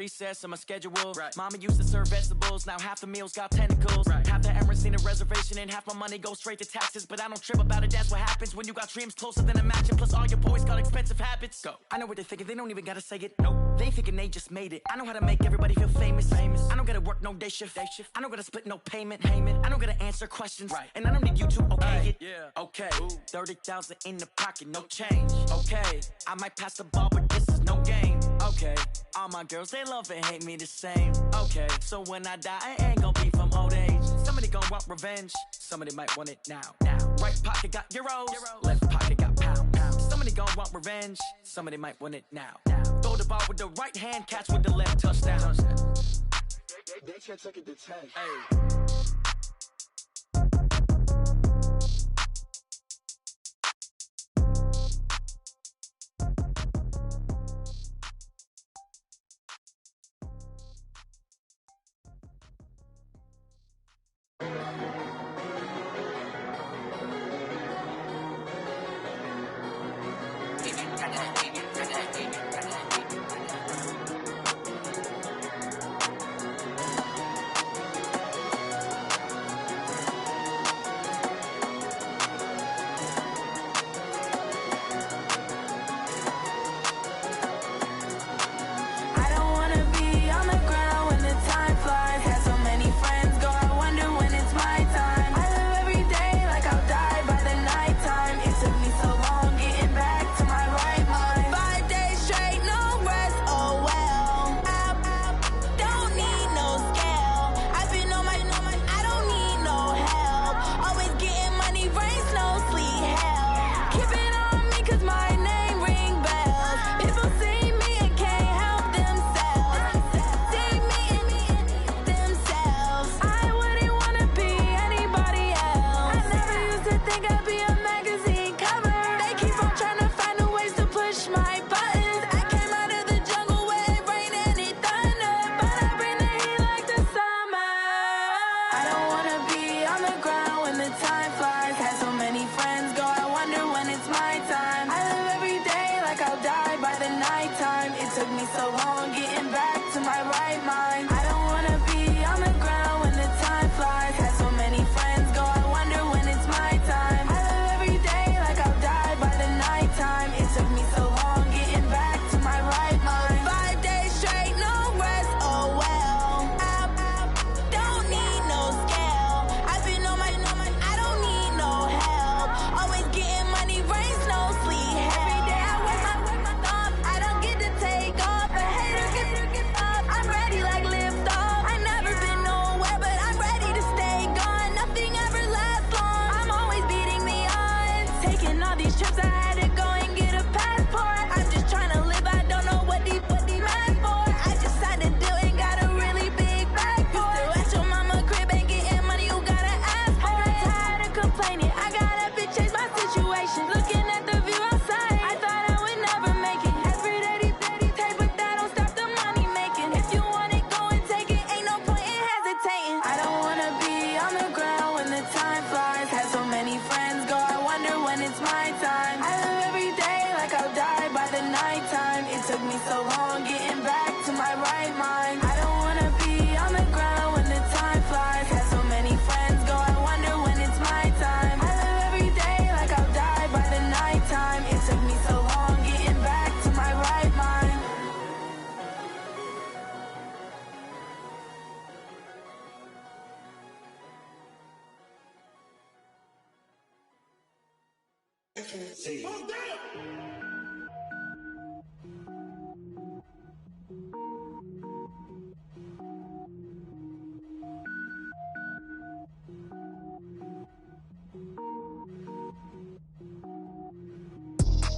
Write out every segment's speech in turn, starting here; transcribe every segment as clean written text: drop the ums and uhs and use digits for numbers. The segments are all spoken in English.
recess on my schedule. Right. Mama used to serve vegetables, now half the meals got tentacles. Right. Half the Emirates seen a reservation and half my money goes straight to taxes. But I don't trip about it, that's what happens when you got dreams closer than a match. And plus all your boys got expensive habits. Go. I know what they're thinking, they don't even gotta say it. Nope. They thinking they just made it. I know how to make everybody feel famous. I don't gotta work no day shift. I don't gotta split no payment. I don't gotta answer questions. Right. And I don't need you to okay it. Yeah. Okay. Ooh. 30,000 in the pocket, no change. Okay. I might pass the ball, but this is no game. Okay. All my girls, they love and hate me the same. Okay. So when I die, I ain't gonna be from old age. Somebody gon' want revenge. Somebody might want it now. Right pocket got euros. Left pocket got pound. Somebody gon' want revenge. Somebody might want it now. Throw the ball with the right hand, catch with the left, touchdown. They can't take it to 10. Hey.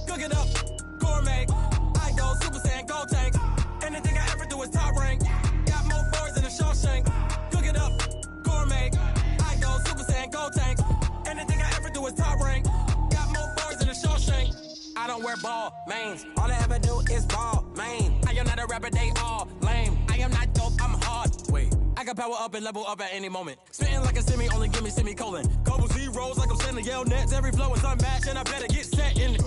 Cook it up, gourmet. I go Super Saiyan, gold tank. Anything I ever do is top rank. Got more boys than a Shawshank. Cook it up, gourmet. I go Super Saiyan, gold tank. Anything I ever do is top rank. Got more boys than a Shawshank. I don't wear ball mains. All I ever do is ball main. I am not a rapper, they all lame. I am not dope, I'm hard. Wait, I can power up and level up at any moment. Spitting like a semi, only give me semicolon. Couple zeros like I'm sending yell nets. Every flow is unmatched and I better get set in.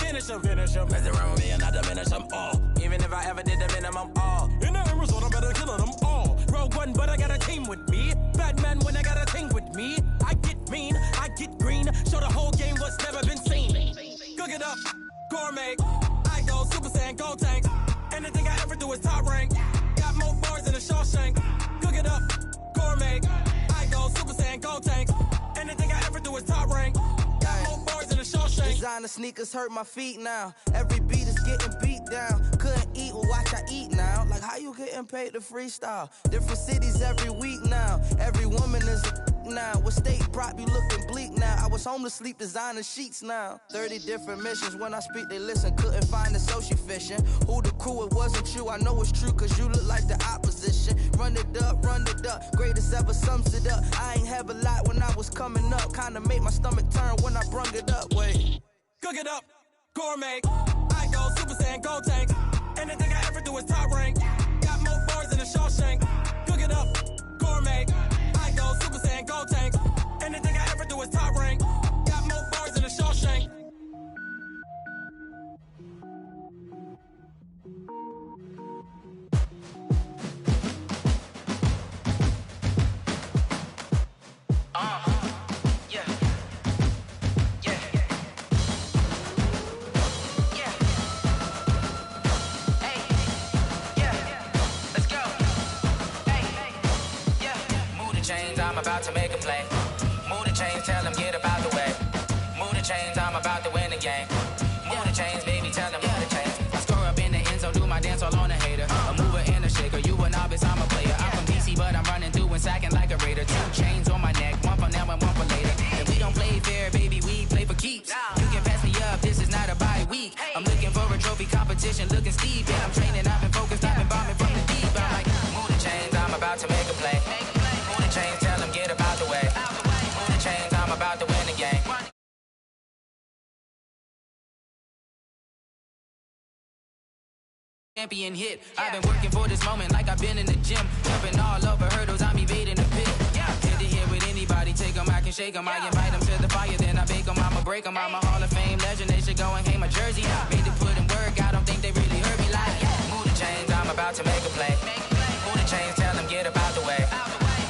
Finish him. Mess around with me and I diminish them all. Even if I ever did the minimum, all. In the end result, I better kill them all. Rogue One, but I got a team with me. Batman when I got a thing with me. I get mean, I get green. Show the whole game what's never been seen. Cook it up, gourmet. I go Super Saiyan, go tank. Anything I ever do is top rank. Got more bars than a Shawshank. Cook it up, gourmet. I go Super Saiyan, go tank. Anything I ever do is top rank. Got more bars than a Shawshank. Designer sneakers hurt my feet now. Every beat is getting beat down. Couldn't eat, well watch I eat now. Like how you getting paid to freestyle? Different cities every week now. Every woman is a now. What state prop you looking bleak now? I was home to sleep designer sheets now. 30 different missions. When I speak they listen. Couldn't find the social fishing. Who the crew, it wasn't you. I know it's true cause you look like the opposition. Run it up. Greatest ever sums it up. I ain't have a lot when I was coming up. Kinda made my stomach turn when I brung it up. Wait. Cook it up, gourmet. I go Super Saiyan, go tank. Anything I ever do is top rank. Got more bars than a Shawshank. Cook it up, gourmet. I go Super Saiyan, go tank. Anything I ever do is top rank. Got more bars than a Shawshank. I'm about to make a play. Move the chains, tell them get about the way. Move the chains, I'm about to win the game. Move the chains, baby, tell them move the chains. I score up in the end zone, do my dance all on a hater. A mover and a shaker, you a novice, I'm a player. I'm from DC, but I'm running through and sacking like a raider. 2 chains on my neck, one for now and one for later. And we don't play fair, baby, we play for keeps. You can pass me up, this is not a bye week. I'm looking for a trophy competition, looking steep. And I'm training, I've been focused, I've been bombing from the deep. I'm like, move the chains, I'm about to make a play. Move the chains, tell them get about the way. Move the chains, I'm about to win the game. Champion hit. I've been working for this moment like I've been in the gym. Jumping all over hurdles, I'm evading the pit. Hit it here with anybody, take them, I can shake them. I invite them to the fire, then I bake them, I'ma break them. I'm a Hall of Fame legend, they should go and hang my jersey. Made to put in work, I don't think they really heard me like. Move the chains, I'm about to make a play. Move the chains, tell them get about the way.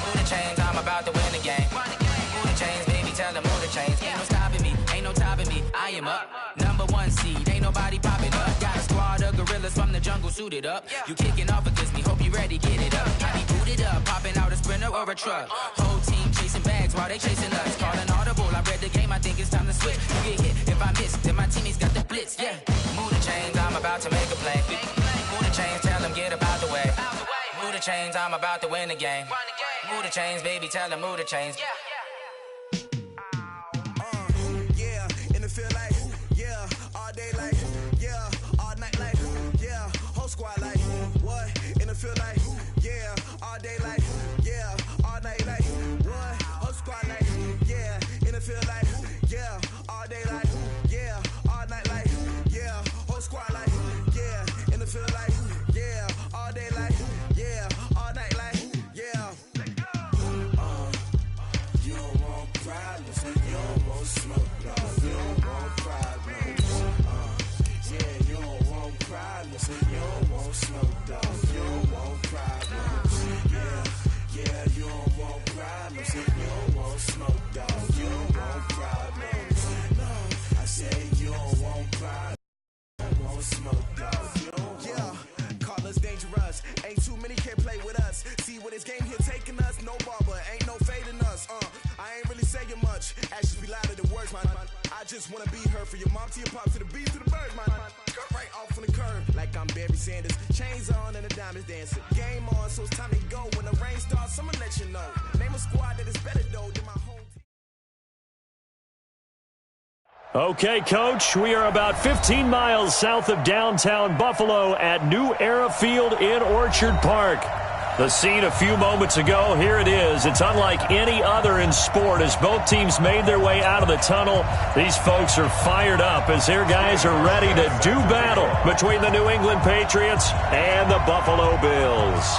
Move the chains, I'm about to win the game. Move the chains, baby, tell them move the chains. Ain't no stopping me, ain't no topping me, I am up. Number 1 seed, ain't nobody popping up. Got a squad of gorillas from the jungle suited up. You kicking off against me, hope you ready, get it up. I be booted up, popping out a sprinter or a truck. Whole team chasing bags while they chasing us. Calling audible, I read the game, I think it's time to switch. You get hit, if I miss, then my teammates got the blitz, yeah. Move the chains, I'm about to make a play. Move the chains, tell them get about the way. Move the chains, I'm about to win the game. Move the chains, baby, tell them move the chains. Yeah, in the field like, yeah, all day like, yeah, all night like, yeah, whole squad like, what? In the field like, yeah, all day like, yeah, all night like, what? Whole squad like, yeah, in the field like, yeah, all day like, yeah, all night like, yeah, whole squad like, yeah, in the field like, yeah, all day like, yeah, all night like, yeah. You don't want problems, you don't want smoke, no. You don't want problems, yeah, you don't want problems, you don't want smoke, dog. You don't want problems, yeah, you don't want problems, you don't want smoke, dog. You don't want problems, no. I say you don't want problems, you don't want smoke, dog. You don't yeah, call us dangerous. Ain't too many can play with us. See what this game here taking us? No barber, ain't no fading us. I ain't really saying much. Actions be louder than words, man. I just wanna be heard. For your mom to your pop to the beat to the birds, man. Cut right off on the curb like I'm Barry Sanders. Chains on and the diamonds dancing. Game on, so it's time to go. When the rain starts, I'ma let you know. Name a squad that is better though than my home team. Okay, Coach, we are about 15 miles south of downtown Buffalo at New Era Field in Orchard Park. The scene a few moments ago, here it is. It's unlike any other in sport as both teams made their way out of the tunnel. These folks are fired up as their guys are ready to do battle between the New England Patriots and the Buffalo Bills.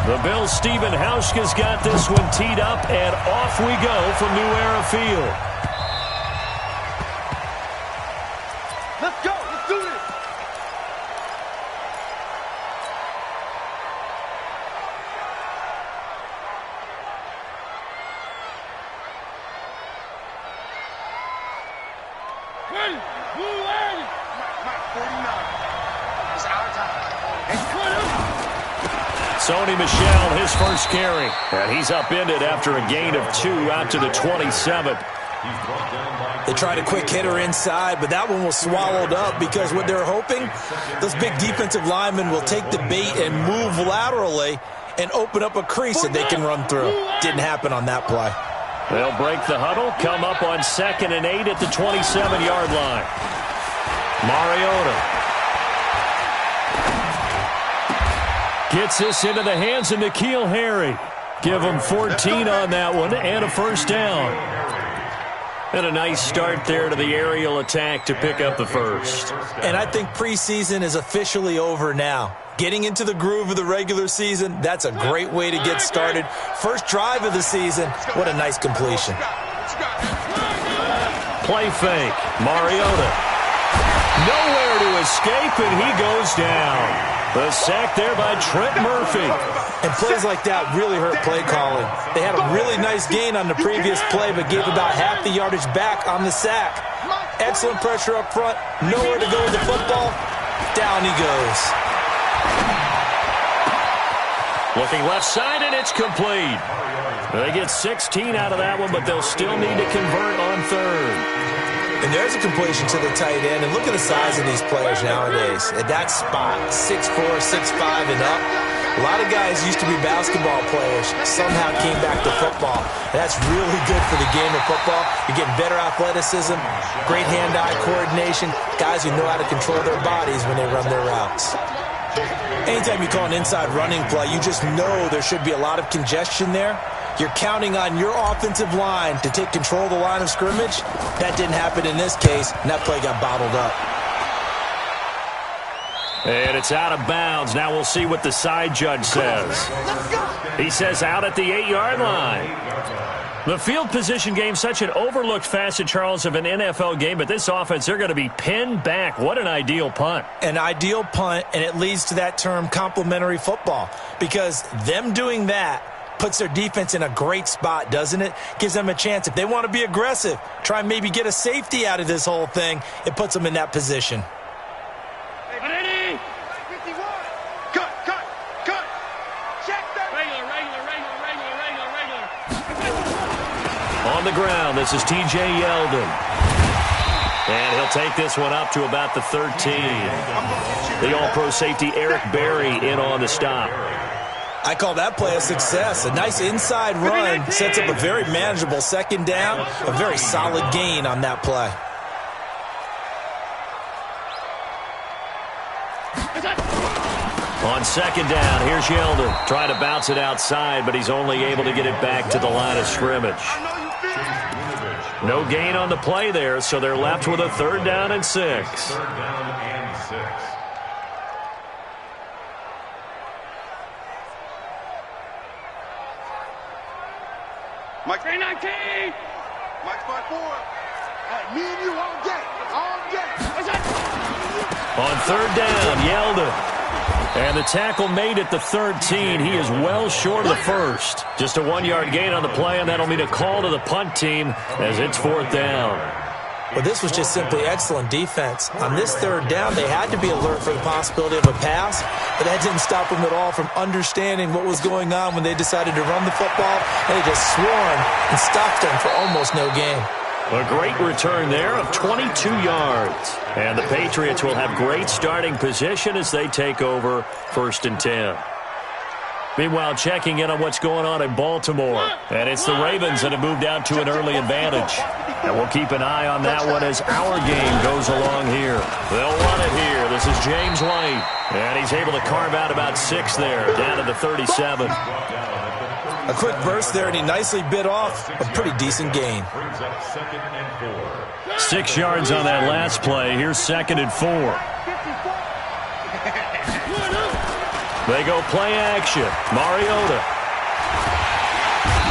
The Bills' Stephen Hauschka's got this one teed up, and off we go from New Era Field. Sony Michel, his first carry. And he's upended after a gain of 2 out to the 27. They tried a quick hitter inside, but that one was swallowed up because what they're hoping, those big defensive linemen will take the bait and move laterally and open up a crease that they can run through. Didn't happen on that play. They'll break the huddle, come up on 2nd and 8 at the 27-yard line. Mariota gets this into the hands of N'Keal Harry. Give him 14 on that one and a first down. And a nice start there to the aerial attack to pick up the first. And I think preseason is officially over now. Getting into the groove of the regular season, that's a great way to get started. First drive of the season, what a nice completion. Play fake, Mariota. Nowhere to escape, and he goes down. The sack there by Trent Murphy. And plays like that really hurt play calling. They had a really nice gain on the previous play, but gave about half the yardage back on the sack. Excellent pressure up front. Nowhere to go with the football. Down he goes. Looking left side, and it's complete. They get 16 out of that one, but they'll still need to convert on 3rd. And there's a completion to the tight end. And look at the size of these players nowadays. At that spot, 6'4", 6'5", and up. A lot of guys used to be basketball players, somehow came back to football. That's really good for the game of football. You're getting better athleticism, great hand-eye coordination, guys who know how to control their bodies when they run their routes. Anytime you call an inside running play, you just know there should be a lot of congestion there. You're counting on your offensive line to take control of the line of scrimmage. That didn't happen in this case, and that play got bottled up. And it's out of bounds. Now we'll see what the side judge says. He says out at the 8-yard line. The field position game, such an overlooked facet, Charles, of an NFL game, but this offense, they're going to be pinned back. What an ideal punt. An ideal punt, and it leads to that term complementary football, because them doing that puts their defense in a great spot, doesn't it? Gives them a chance. If they want to be aggressive, try and maybe get a safety out of this whole thing, it puts them in that position. On the ground, this is T.J. Yeldon. And he'll take this one up to about the 13. The all-pro safety Eric Berry in on the stop. I call that play a success. A nice inside run sets up a very manageable 2nd down. A very solid gain on that play. On 2nd down, here's Yeldon. Trying to bounce it outside, but he's only able to get it back to the line of scrimmage. No gain on the play there, so they're left with a 3rd down and 6. Mike 319. Mike 5-4. Me and you all day. All day. On 3rd down, Yeldon. And the tackle made at the 13. He is well short of the first. Just a 1-yard gain on the play, and that'll mean a call to the punt team as it's 4th down. Well, this was just simply excellent defense. On this 3rd down, they had to be alert for the possibility of a pass, but that didn't stop them at all from understanding what was going on when they decided to run the football, and they just swarmed and stopped them for almost no gain. A great return there of 22 yards. And the Patriots will have great starting position as they take over 1st and 10. Meanwhile, checking in on what's going on in Baltimore. And it's the Ravens that have moved out to an early advantage. And we'll keep an eye on that one as our game goes along here. They'll run it here. This is James White. And he's able to carve out about 6 there, down to the 37. A quick burst there, and he nicely bit off a pretty decent gain. 6 yards on that last play. Here's 2nd and 4. They go play action. Mariota.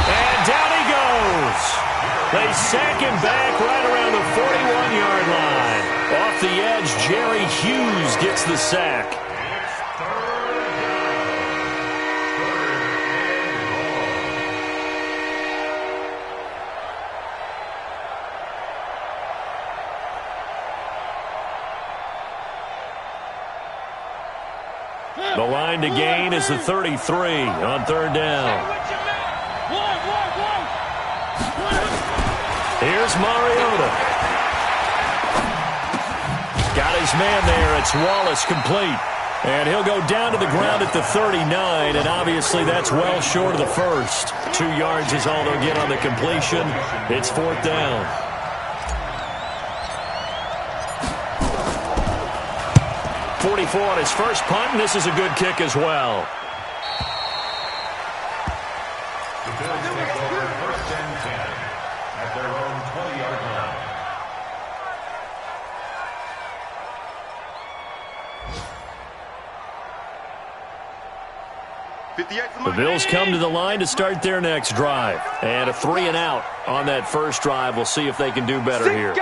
And down he goes. They sack him back right around the 41-yard line. Off the edge, Jerry Hughes gets the sack. The line to gain is the 33 on third down. Here's Mariota. Got his man there. It's Wallace complete. And he'll go down to the ground at the 39, and obviously that's well short of the first. 2 yards is all they'll get on the completion. It's fourth down. .44 on his first punt, and this is a good kick as well. The Bills take over first and 10 at their own 20-yard line. The Bills come to the line to start their next drive. And a 3-and-out on that first drive. We'll see if they can do better here.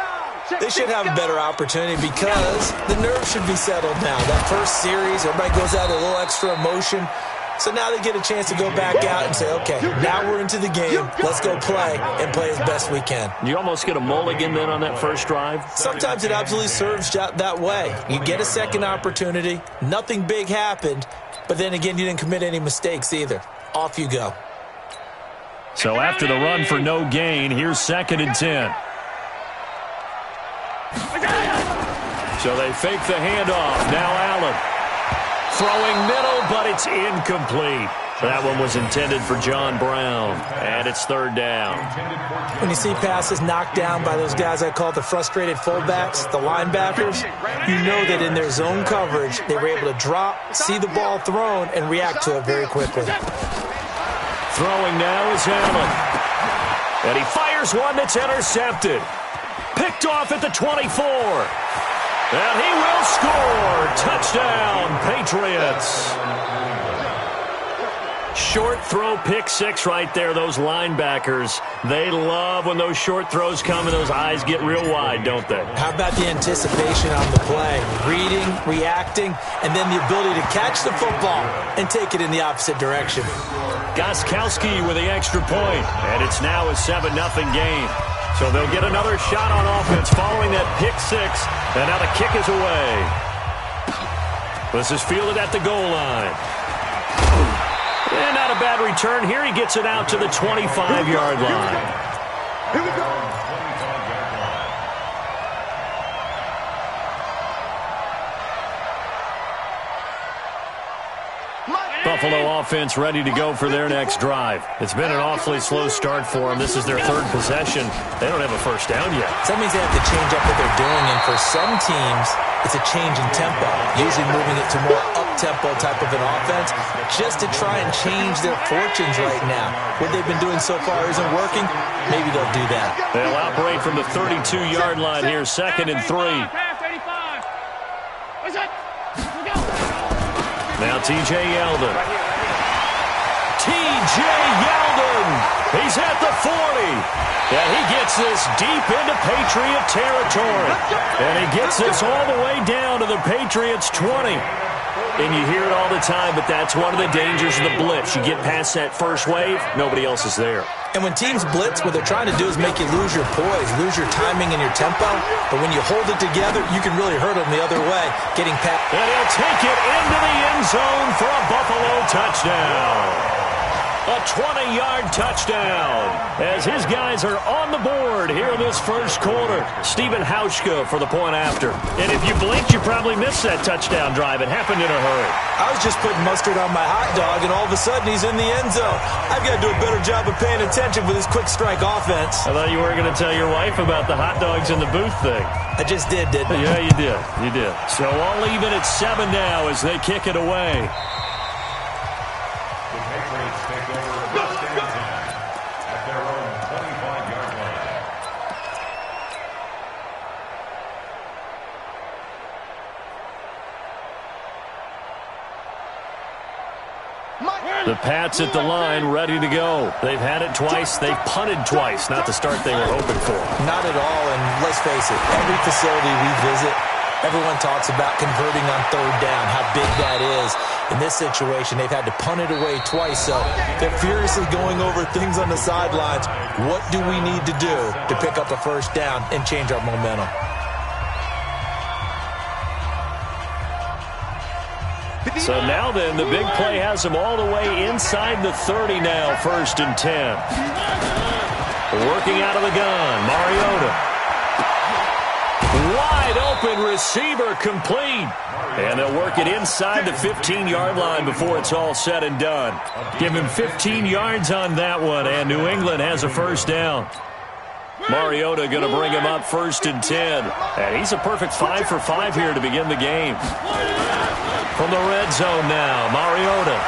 They should have a better opportunity because the nerves should be settled now. That first series, everybody goes out with a little extra emotion. So now they get a chance to go back out and say, okay, now we're into the game. Let's go play and play as best we can. You almost get a mulligan then on that first drive? Sometimes it absolutely serves that way. You get a second opportunity. Nothing big happened. But then again, you didn't commit any mistakes either. Off you go. So after the run for no gain, here's 2nd and 10. So they fake the handoff. Now Allen. Throwing middle, but it's incomplete. That one was intended for John Brown. And it's third down. When you see passes knocked down by those guys I call the frustrated fullbacks, the linebackers, you know that in their zone coverage, they were able to drop, see the ball thrown, and react to it very quickly. Throwing now is Allen. And he fires one that's intercepted. Picked off at the 24. And he will score. Touchdown, Patriots. Short throw, pick six right there. Those linebackers, they love when those short throws come and those eyes get real wide, don't they? How about the anticipation on the play? Reading, reacting, and then the ability to catch the football and take it in the opposite direction. Gostkowski with the extra point, and it's now a 7-0 game. So they'll get another shot on offense following that pick six, and now the kick is away. This is fielded at the goal line. And not a bad return here. He gets it out to the 25-yard line. Here we go. Buffalo offense ready to go for their next drive. It's been an awfully slow start for them. This is their third possession. They don't have a first down yet. So that means they have to change up what they're doing, and for some teams, it's a change in tempo, usually moving it to more up-tempo type of an offense, just to try and change their fortunes right now. What they've been doing so far isn't working. Maybe they'll do that. They'll operate from the 32-yard line here, 2nd and 3. Now T.J. Yeldon. T.J. Yeldon. He's at the 40. And he gets this deep into Patriot territory. And he gets this all the way down to the Patriots' 20. And you hear it all the time, but that's one of the dangers of the blitz. You get past that first wave, nobody else is there. And when teams blitz, what they're trying to do is make you lose your poise, lose your timing and your tempo. But when you hold it together, you can really hurt them the other way, getting past. And he'll take it into the end zone for a Buffalo touchdown. A 20-yard touchdown as his guys are on the board here in this first quarter. Stephen Hauschka for the point after. And if you blinked, you probably missed that touchdown drive. It happened in a hurry. I was just putting mustard on my hot dog, and all of a sudden he's in the end zone. I've got to do a better job of paying attention with this quick strike offense. I thought you were going to tell your wife about the hot dogs in the booth thing. I just did, didn't I? Yeah, you did. You did. So all even at 7 now as they kick it away. The Pats at the line, ready to go. They've had it twice. They've punted twice. Not the start they were hoping for. Not at all, and let's face it, every facility we visit, everyone talks about converting on third down, how big that is. In this situation, they've had to punt it away twice, so they're furiously going over things on the sidelines. What do we need to do to pick up a first down and change our momentum? So now then, the big play has him all the way inside the 30 now, 1st and 10. Working out of the gun, Mariota. Wide open receiver complete. And they'll work it inside the 15-yard line before it's all said and done. Give him 15 yards on that one, and New England has a 1st down. Mariota going to bring him up 1st and 10. And he's a perfect 5 for 5 here to begin the game. From the red zone now, Mariota.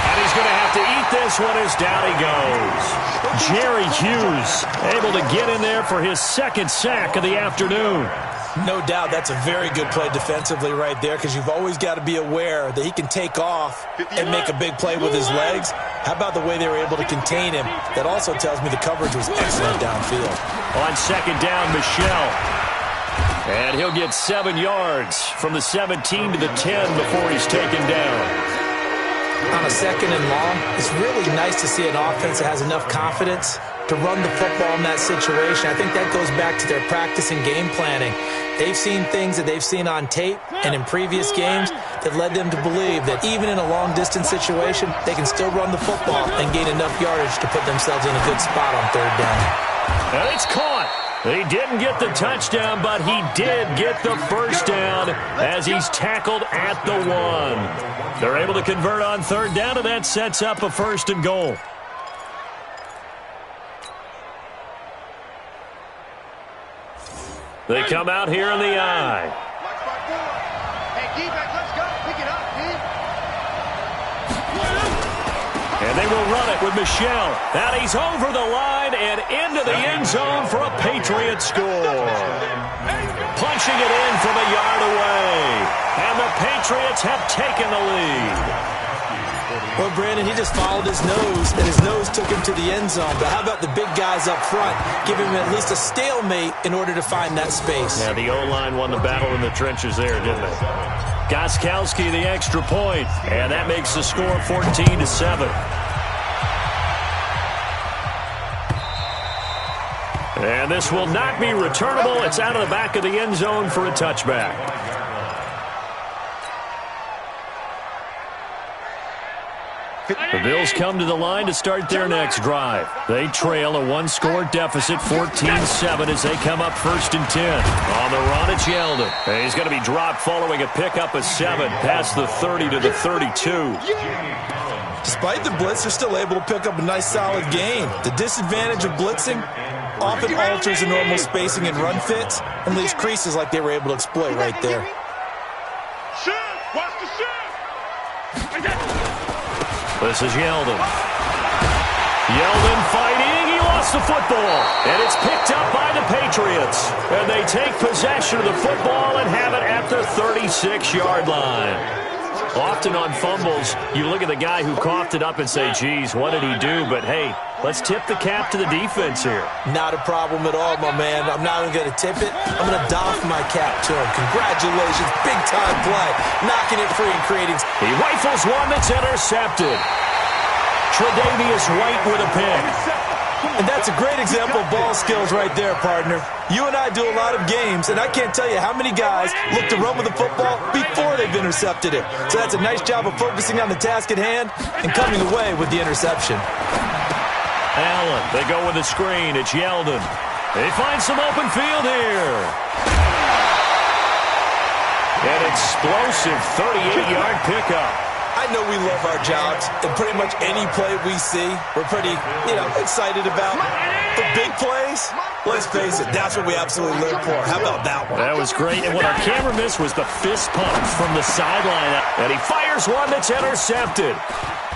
And he's going to have to eat this one as down he goes. Jerry Hughes able to get in there for his 2nd sack of the afternoon. No doubt that's a very good play defensively right there, because you've always got to be aware that he can take off and make a big play with his legs. How about the way they were able to contain him? That also tells me the coverage was excellent downfield. On 2nd down, Michelle. And he'll get 7 yards from the 17 to the 10 before he's taken down. On a 2nd and long, it's really nice to see an offense that has enough confidence to run the football in that situation. I think that goes back to their practice and game planning. They've seen things that they've seen on tape and in previous games that led them to believe that even in a long-distance situation, they can still run the football and gain enough yardage to put themselves in a good spot on 3rd down. And it's caught. He didn't get the touchdown, but he did get the 1st down as he's tackled at the 1. They're able to convert on 3rd down, and that sets up a 1st and goal. They come out here in the eye. Hey, D-back, let's go. Pick it up, D. And they will run it with Michelle. And he's over the line and into the end zone for a Patriot score. Punching it in from a yard away. And the Patriots have taken the lead. Well, Brandon, he just followed his nose, and his nose took him to the end zone. But how about the big guys up front? Give him at least a stalemate in order to find that space. Yeah, the O-line won the battle in the trenches there, didn't they? Gostkowski, the extra point, and that makes the score 14-7. And this will not be returnable. It's out of the back of the end zone for a touchback. The Bills come to the line to start their next drive. They trail a 1-score deficit, 14-7, as they come up 1st and 10. On the run, it's Yeldon. And he's going to be dropped following a pickup of 7 past the 30 to the 32. Despite the blitz, they're still able to pick up a nice, solid gain. The disadvantage of blitzing often alters the normal spacing and run fits and leaves creases like they were able to exploit right there. Watch the shift. This is Yeldon. Yeldon fighting. He lost the football. And it's picked up by the Patriots. And they take possession of the football and have it at the 36-yard line. Often on fumbles, you look at the guy who coughed it up and say, geez, what did he do? But, hey, let's tip the cap to the defense here. Not a problem at all, my man. I'm not even going to tip it. I'm going to doff my cap to him. Congratulations. Big-time play. Knocking it free and creating. He rifles one that's intercepted. Tre'Davious White with a pick. And that's a great example of ball skills right there, partner. You and I do a lot of games, and I can't tell you how many guys look to run with the football before they've intercepted it. So that's a nice job of focusing on the task at hand and coming away with the interception. Allen, they go with the screen. It's Yeldon. They find some open field here. An explosive 38-yard pickup. I know we love our jobs, and pretty much any play we see, we're pretty, excited about. The big plays, let's face it, that's what we absolutely live for. How about that one? That was great, and what our camera missed was the fist pump from the sideline. And he fires one that's intercepted.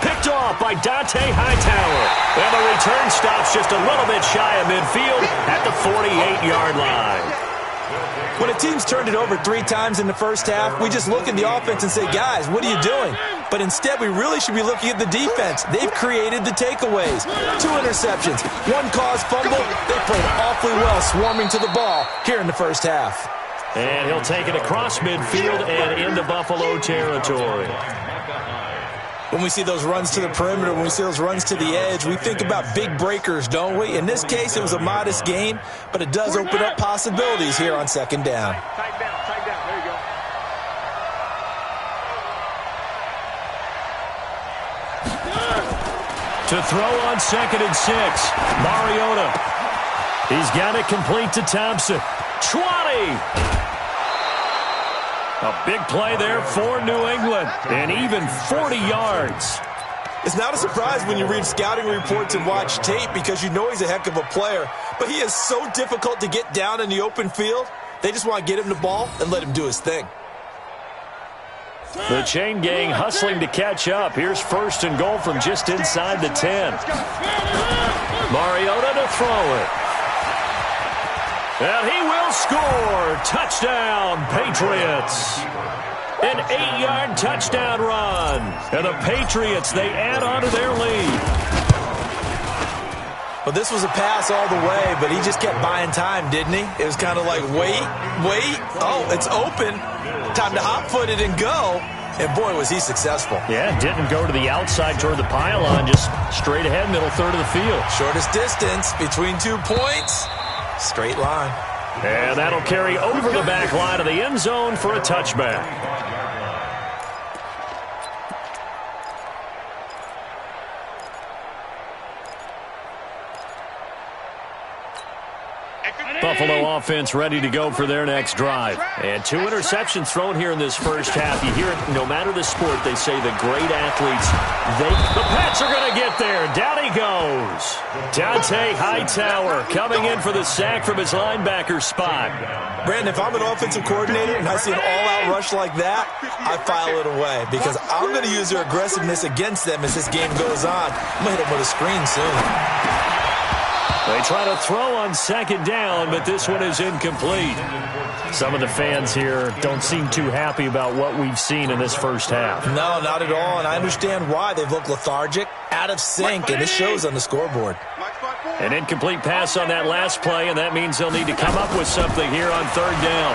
Picked off by Dante Hightower. And the return stops just a little bit shy of midfield at the 48-yard line. When a team's turned it over 3 times in the first half, we just look at the offense and say, guys, what are you doing? But instead, we really should be looking at the defense. They've created the takeaways. 2 interceptions, 1 caused fumble. They played awfully well swarming to the ball here in the first half. And he'll take it across midfield and into Buffalo territory. When we see those runs to the perimeter, when we see those runs to the edge, we think about big breakers, don't we? In this case, it was a modest gain, but it does open up possibilities here on 2nd down. Tight down. There you go. To throw on 2nd and 6. Mariota. He's got it complete to Thompson. 20. A big play there for New England. And even 40 yards. It's not a surprise when you read scouting reports and watch tape because you know he's a heck of a player. But he is so difficult to get down in the open field. They just want to get him the ball and let him do his thing. The chain gang hustling to catch up. Here's 1st and goal from just inside the 10. Mariota to throw it. And he will score. Touchdown, Patriots. An 8-yard touchdown run. And the Patriots, they add on to their lead. Well, this was a pass all the way, but he just kept buying time, didn't he? It was kind of like, wait. Oh, it's open. Time to hot-foot it and go. And, boy, was he successful. Yeah, didn't go to the outside toward the pylon, just straight ahead, middle third of the field. Shortest distance between 2 points. Straight line. And that'll carry over the back line of the end zone for a touchback. Buffalo offense ready to go for their next drive. And 2 interceptions thrown here in this first half. You hear it, no matter the sport, they say the great athletes, the Pats are going to get there. Down he goes. Dante Hightower coming in for the sack from his linebacker spot. Brandon, if I'm an offensive coordinator and I see an all-out rush like that, I file it away because I'm going to use their aggressiveness against them as this game goes on. I'm going to hit them with a screen soon. They try to throw on 2nd down, but this one is incomplete. Some of the fans here don't seem too happy about what we've seen in this first half. No, not at all, and I understand why. They've looked lethargic, out of sync, and it shows on the scoreboard. An incomplete pass on that last play, and that means they'll need to come up with something here on 3rd down.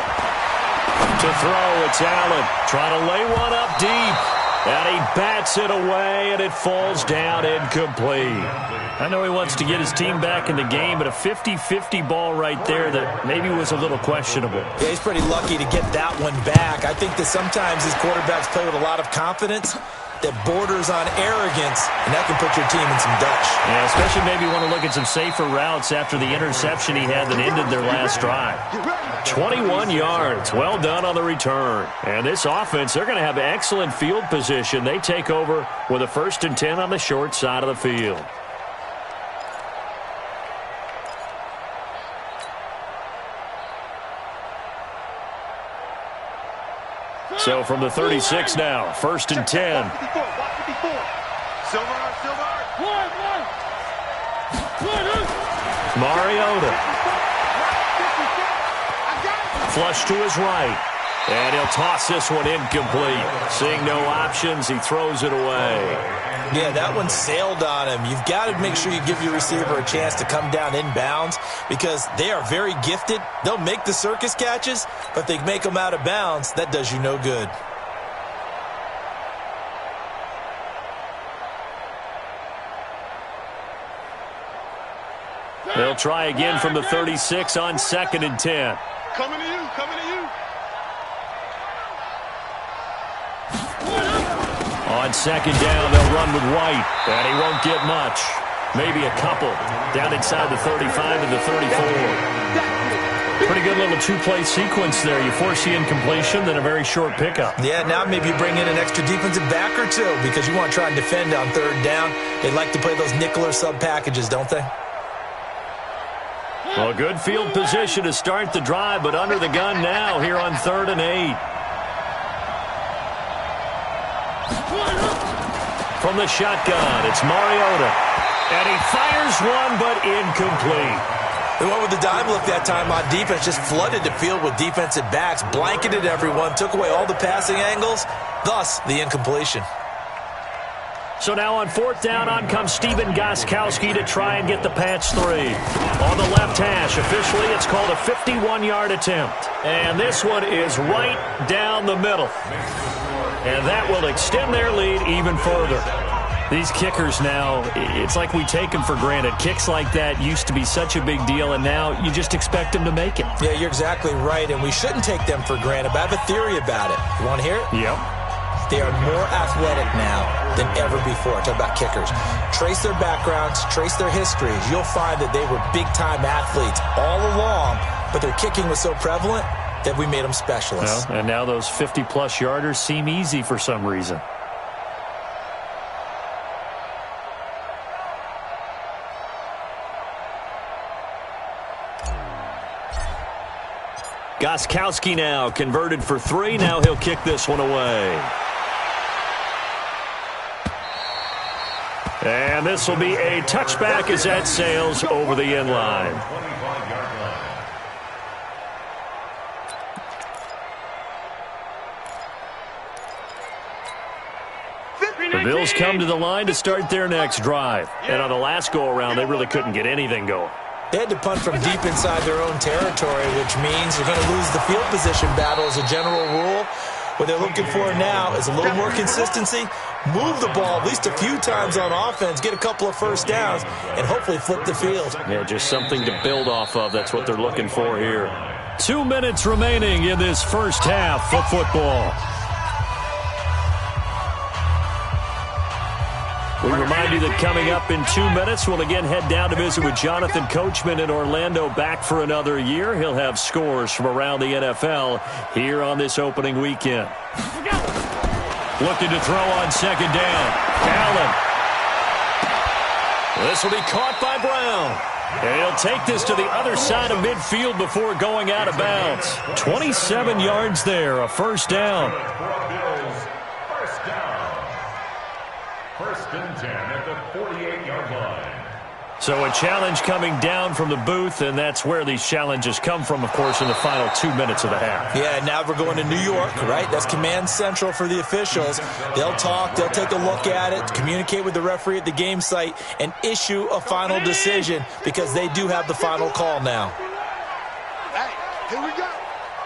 To throw, it's Allen. Trying to lay one up deep. And he bats it away, and it falls down incomplete. I know he wants to get his team back in the game, but a 50-50 ball right there that maybe was a little questionable. Yeah, he's pretty lucky to get that one back. I think that sometimes these quarterbacks play with a lot of confidence that borders on arrogance, and that can put your team in some Dutch. Yeah, especially maybe want to look at some safer routes after the interception he had that ended their last drive. 21 yards. Well done on the return. And this offense, they're going to have excellent field position. They take over with a 1st and 10 on the short side of the field. So from the 36 now, 1st and 10. Mariota. Flush to his right. And he'll toss this one incomplete. Seeing no options, he throws it away. Yeah, that one sailed on him. You've got to make sure you give your receiver a chance to come down inbounds because they are very gifted. They'll make the circus catches, but if they make them out of bounds, that does you no good. They'll try again from the 36 on 2nd and 10. Coming to you, coming to you. On 2nd down, they'll run with White, and he won't get much. Maybe a couple. Down inside the 35 and the 34. Pretty good little 2-play sequence there. You force the incompletion, then a very short pickup. Yeah, now maybe you bring in an extra defensive back or two because you want to try and defend on 3rd down. They like to play those nickel or sub packages, don't they? Well, good field position to start the drive, but under the gun now here on 3rd and 8. From the shotgun, it's Mariota. And he fires one, but incomplete. They went with the dime look that time on defense, just flooded the field with defensive backs, blanketed everyone, took away all the passing angles, thus the incompletion. So now on 4th down, on comes Steven Gostkowski to try and get the Pats 3. On the left hash, officially it's called a 51-yard attempt. And this one is right down the middle. And that will extend their lead even further. These kickers now, it's like we take them for granted. Kicks like that used to be such a big deal, and now you just expect them to make it. Yeah, you're exactly right, and we shouldn't take them for granted, but I have a theory about it. You want to hear it? Yep. they are more athletic now than ever before. Talk about kickers. Trace their backgrounds, trace their histories. You'll find that they were big-time athletes all along, but their kicking was so prevalent that we made them specialists. Well, and now those 50-plus yarders seem easy for some reason. Gostkowski now converted for 3. Now he'll kick this one away. And this will be a touchback as that sails over the end line. The Bills come to the line to start their next drive. And on the last go-around, they really couldn't get anything going. They had to punt from deep inside their own territory, which means you're going to lose the field position battle as a general rule. What they're looking for now is a little more consistency, move the ball at least a few times on offense, get a couple of first downs, and hopefully flip the field. Yeah, just something to build off of. That's what they're looking for here. 2 minutes remaining in this first half of football. We remind you that coming up in 2 minutes, we'll again head down to visit with Jonathan Coachman in Orlando, back for another year. He'll have scores from around the NFL here on this opening weekend. Looking to throw on second down. Allen. This will be caught by Brown. And he'll take this to the other side of midfield before going out of bounds. 27 yards there, a first down. First and 10 at the 48-yard line. So a challenge coming down from the booth, and that's where these challenges come from, of course, in the final 2 minutes of the half. Yeah, now we're going to New York, right? That's command central for the officials. They'll talk, they'll take a look at it, communicate with the referee at the game site, and issue a final decision because they do have the final call now. Hey, here we go.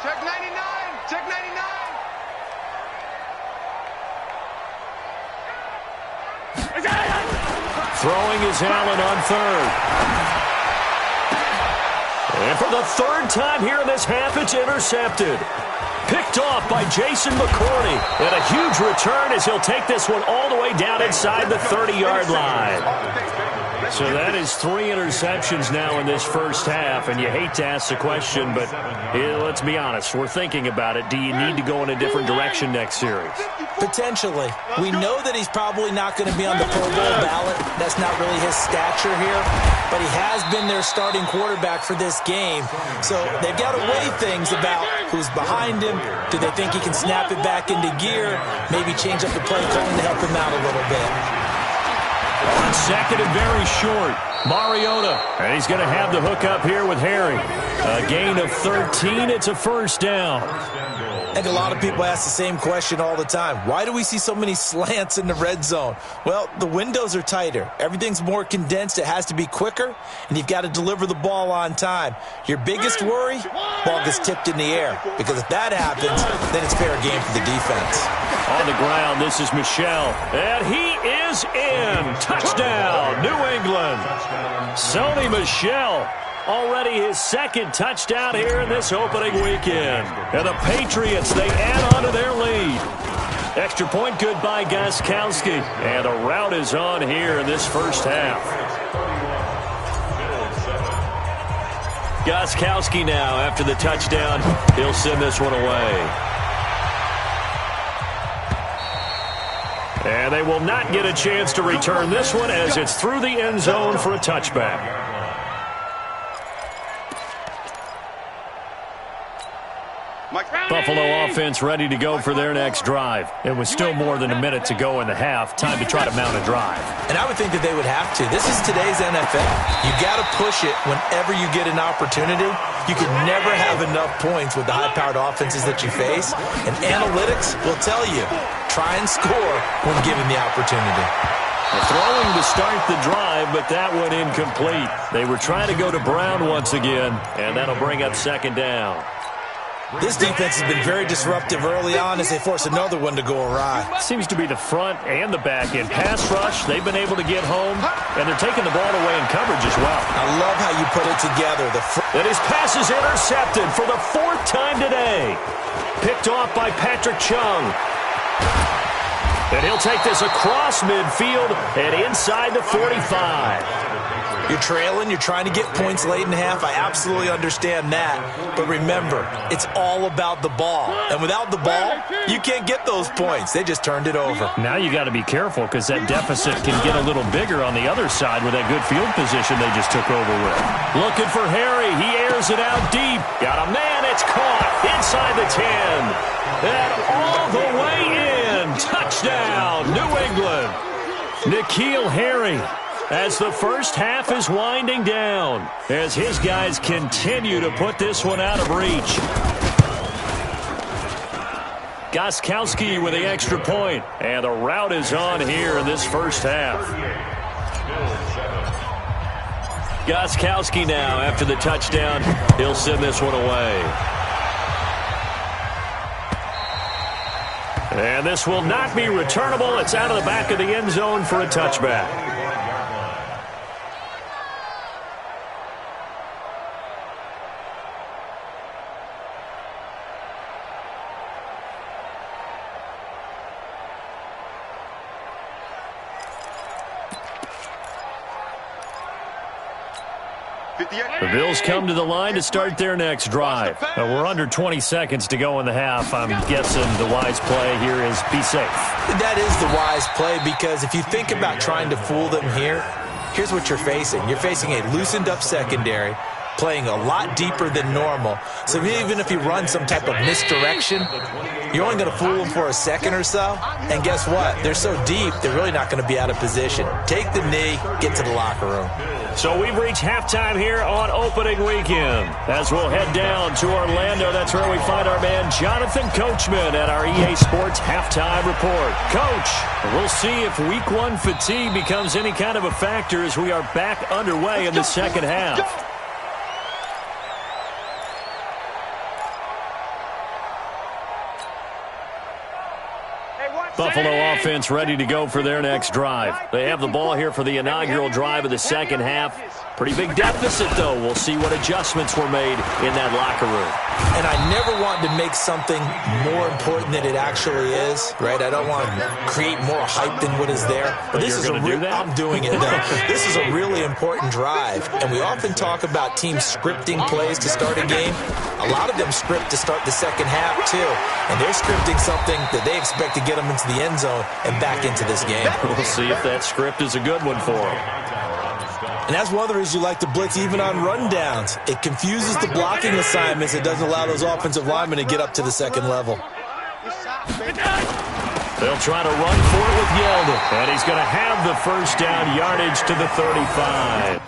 Check 99. Check 99. Throwing is Allen on third. And for the third time here in this half, it's intercepted. Picked off by Jason McCourty. And a huge return as he'll take this one all the way down inside the 30-yard line. So that is 3 interceptions now in this first half, and you hate to ask the question, but let's be honest, we're thinking about it. Do you need to go in a different direction next series? Potentially. We know that he's probably not going to be on the Pro Bowl ballot. That's not really his stature here, but he has been their starting quarterback for this game. So they've got to weigh things about who's behind him. Do they think he can snap it back into gear? Maybe change up the play calling to help him out a little bit. On second and very short, Mariota. And he's going to have the hook up here with Harry. A gain of 13. It's a first down. I think a lot of people ask the same question all the time. Why do we see so many slants in the red zone? Well, the windows are tighter. Everything's more condensed. It has to be quicker, and you've got to deliver the ball on time. Your biggest worry, ball gets tipped in the air, because if that happens, then it's fair game for the defense. On the ground, this is Michel, and he is in. Touchdown, New England. Sony Michel. Already his second touchdown here in this opening weekend. And the Patriots, they add on to their lead. Extra point good by Gostkowski. And the rout is on here in this first half. Gostkowski now after the touchdown. He'll send this one away. And they will not get a chance to return this one as it's through the end zone for a touchback. Buffalo offense ready to go for their next drive. It was still more than a minute to go in the half. Time to try to mount a drive. And I would think that they would have to. This is today's NFL. You got to push it whenever you get an opportunity. You can never have enough points with the high-powered offenses that you face. And analytics will tell you, try and score when given the opportunity. Throwing to start the drive, but that one incomplete. They were trying to go to Brown once again, and that'll bring up second down. This defense has been very disruptive early on as they force another one to go awry. Seems to be the front and the back end. Pass rush, they've been able to get home, and they're taking the ball away in coverage as well. I love how you put it together. And his pass is intercepted for the 4th time today. Picked off by Patrick Chung. And he'll take this across midfield and inside the 45. You're trailing, you're trying to get points late in half. I absolutely understand that. But remember, it's all about the ball. And without the ball, you can't get those points. They just turned it over. Now you got to be careful because that deficit can get a little bigger on the other side with that good field position they just took over with. Looking for Harry. He airs it out deep. Got a man. It's caught inside the 10. And all the way in. Touchdown, New England. N'Keal Harry. As the first half is winding down, as his guys continue to put this one out of reach. Gostkowski with the extra point, and the route is on here in this first half. Gostkowski now, after the touchdown, he'll send this one away. And this will not be returnable. It's out of the back of the end zone for a touchback. The Bills come to the line to start their next drive. We're under 20 seconds to go in the half. I'm guessing the wise play here is be safe. That is the wise play because if you think about trying to fool them here, here's what you're facing. You're facing a loosened up secondary, playing a lot deeper than normal. So even if you run some type of misdirection, you're only going to fool them for a second or so. And guess what? They're so deep, they're really not going to be out of position. Take the knee, get to the locker room. So we've reached halftime here on opening weekend. As we'll head down to Orlando, that's where we find our man Jonathan Coachman at our EA Sports Halftime Report. Coach, we'll see if Week 1 fatigue becomes any kind of a factor as we are back underway in the second half. Buffalo offense ready to go for their next drive. They have the ball here for the inaugural drive of the second half. Pretty big deficit, though. We'll see what adjustments were made in that locker room. And I never want to make something more important than it actually is, right? I don't want to create more hype than what is there. But this is I'm doing it, though. This is a really important drive. And we often talk about teams scripting plays to start a game. A lot of them script to start the second half, too. And they're scripting something that they expect to get them into the end zone and back into this game. We'll see if that script is a good one for them. And that's one of the reasons you like to blitz even on rundowns. It confuses the blocking assignments. It doesn't allow those offensive linemen to get up to the second level. They'll try to run for it with Yeldon. And he's going to have the first down, yardage to the 35.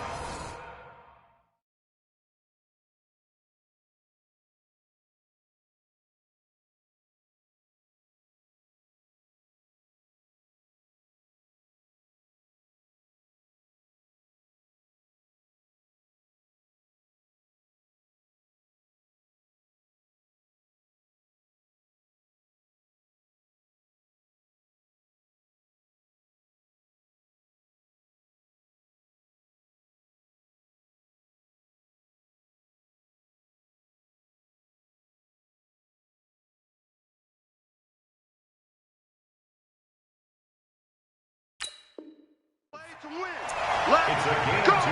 It's a gain of 2.